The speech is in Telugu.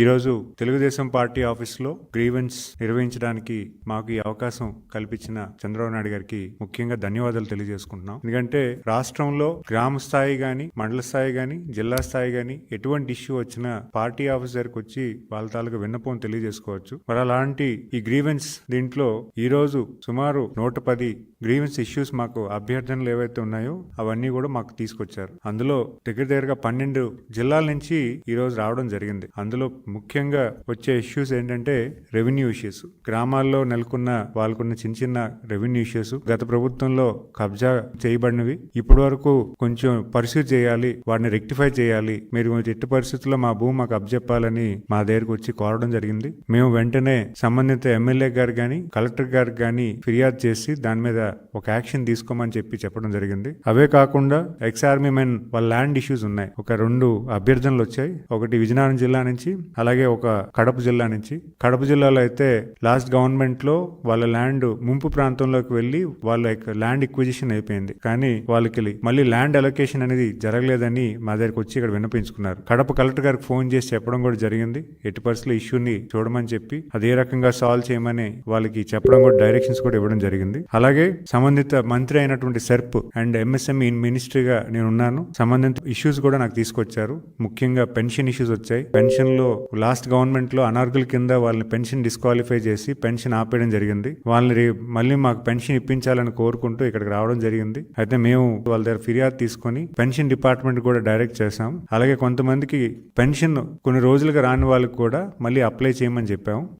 ఈరోజు తెలుగుదేశం పార్టీ ఆఫీసులో గ్రీవెన్స్ నిర్వహించడానికి మాకు ఈ అవకాశం కల్పించిన చంద్రబాబు నాయుడు గారికి ముఖ్యంగా ధన్యవాదాలు తెలియజేసుకుంటున్నాం. ఎందుకంటే రాష్ట్రంలో గ్రామ స్థాయి గాని, మండల స్థాయి గాని, జిల్లా స్థాయి గాని ఎటువంటి ఇష్యూ వచ్చినా పార్టీ ఆఫీస్ దగ్గరకు వచ్చి వాళ్ళ తాలూకు విన్నపం తెలియజేసుకోవచ్చు. మరి అలాంటి ఈ గ్రీవెన్స్ దీంట్లో ఈ రోజు సుమారు 110 గ్రీవెన్స్ ఇష్యూస్ మాకు అభ్యర్థనలు ఏవైతే ఉన్నాయో అవన్నీ కూడా మాకు తీసుకొచ్చారు. అందులో దగ్గరగా 12 జిల్లాల నుంచి ఈ రోజు రావడం జరిగింది. అందులో ముఖ్యంగా వచ్చే ఇష్యూస్ ఏంటంటే రెవెన్యూ ఇష్యూస్, గ్రామాల్లో నెలకొన్న వాళ్ళకున్న చిన్న చిన్న రెవెన్యూ ఇష్యూస్, గత ప్రభుత్వంలో కబ్జా చేయబడినవి ఇప్పటి వరకు కొంచెం పరిస్థితి చేయాలి, వాటిని రెక్టిఫై చేయాలి, మీరు ఎట్టి పరిస్థితుల్లో మా భూమి మాకు అప్పచెప్పాలని మా దగ్గరకు వచ్చి కోరడం జరిగింది. మేము వెంటనే సంబంధిత ఎమ్మెల్యే గారు గాని, కలెక్టర్ గారికి గాని ఫిర్యాదు చేసి దాని మీద ఒక యాక్షన్ తీసుకోమని చెప్పడం జరిగింది. అవే కాకుండా ఎక్స్ ఆర్మీ మెన్ వాళ్ళ ల్యాండ్ ఇష్యూస్ ఉన్నాయి. ఒక 2 అభ్యర్థనలు వచ్చాయి. ఒకటి విజయనగరం జిల్లా నుంచి, అలాగే ఒక కడప జిల్లా నుంచి. కడప జిల్లాలో అయితే లాస్ట్ గవర్నమెంట్ లో వాళ్ళ ల్యాండ్ ముంపు ప్రాంతంలోకి వెళ్లి వాళ్ళ ల్యాండ్ ఎక్విజిషన్ అయిపోయింది, కానీ వాళ్ళకి మళ్ళీ ల్యాండ్ అలొకేషన్ అనేది జరగలేదని మా దగ్గరకు వచ్చి ఇక్కడ విన్నపించుకున్నారు. కడప కలెక్టర్ గారికి ఫోన్ చేసి చెప్పడం కూడా జరిగింది. ఎట్టి పరిస్థితుల్లో ఇష్యూని చూడమని చెప్పి అది ఏ రకంగా సాల్వ్ చేయమని వాళ్ళకి చెప్పడం కూడా, డైరెక్షన్స్ కూడా ఇవ్వడం జరిగింది. అలాగే సంబంధిత మంత్రి అయినటువంటి సెర్ప్ అండ్ ఎంఎస్ఎంఈ మినిస్ట్రీగా నేను ఉన్నాను. సంబంధిత ఇష్యూస్ కూడా నాకు తీసుకొచ్చారు. ముఖ్యంగా పెన్షన్ ఇష్యూస్ వచ్చాయి. పెన్షన్ లో లాస్ట్ గవర్నమెంట్ లో అనార్గుల కింద వాళ్ళని పెన్షన్ డిస్క్వాలిఫై చేసి పెన్షన్ ఆపేయడం జరిగింది. వాళ్ళని మళ్ళీ మాకు పెన్షన్ ఇప్పించాలని కోరుకుంటూ ఇక్కడికి రావడం జరిగింది. అయితే మేము వాళ్ళ దగ్గర ఫిర్యాదు తీసుకొని పెన్షన్ డిపార్ట్మెంట్ కూడా డైరెక్ట్ చేశాం. అలాగే కొంతమందికి పెన్షన్ కొన్ని రోజులుగా రాని వాళ్ళకి కూడా మళ్ళీ అప్లై చేయమని చెప్పాము.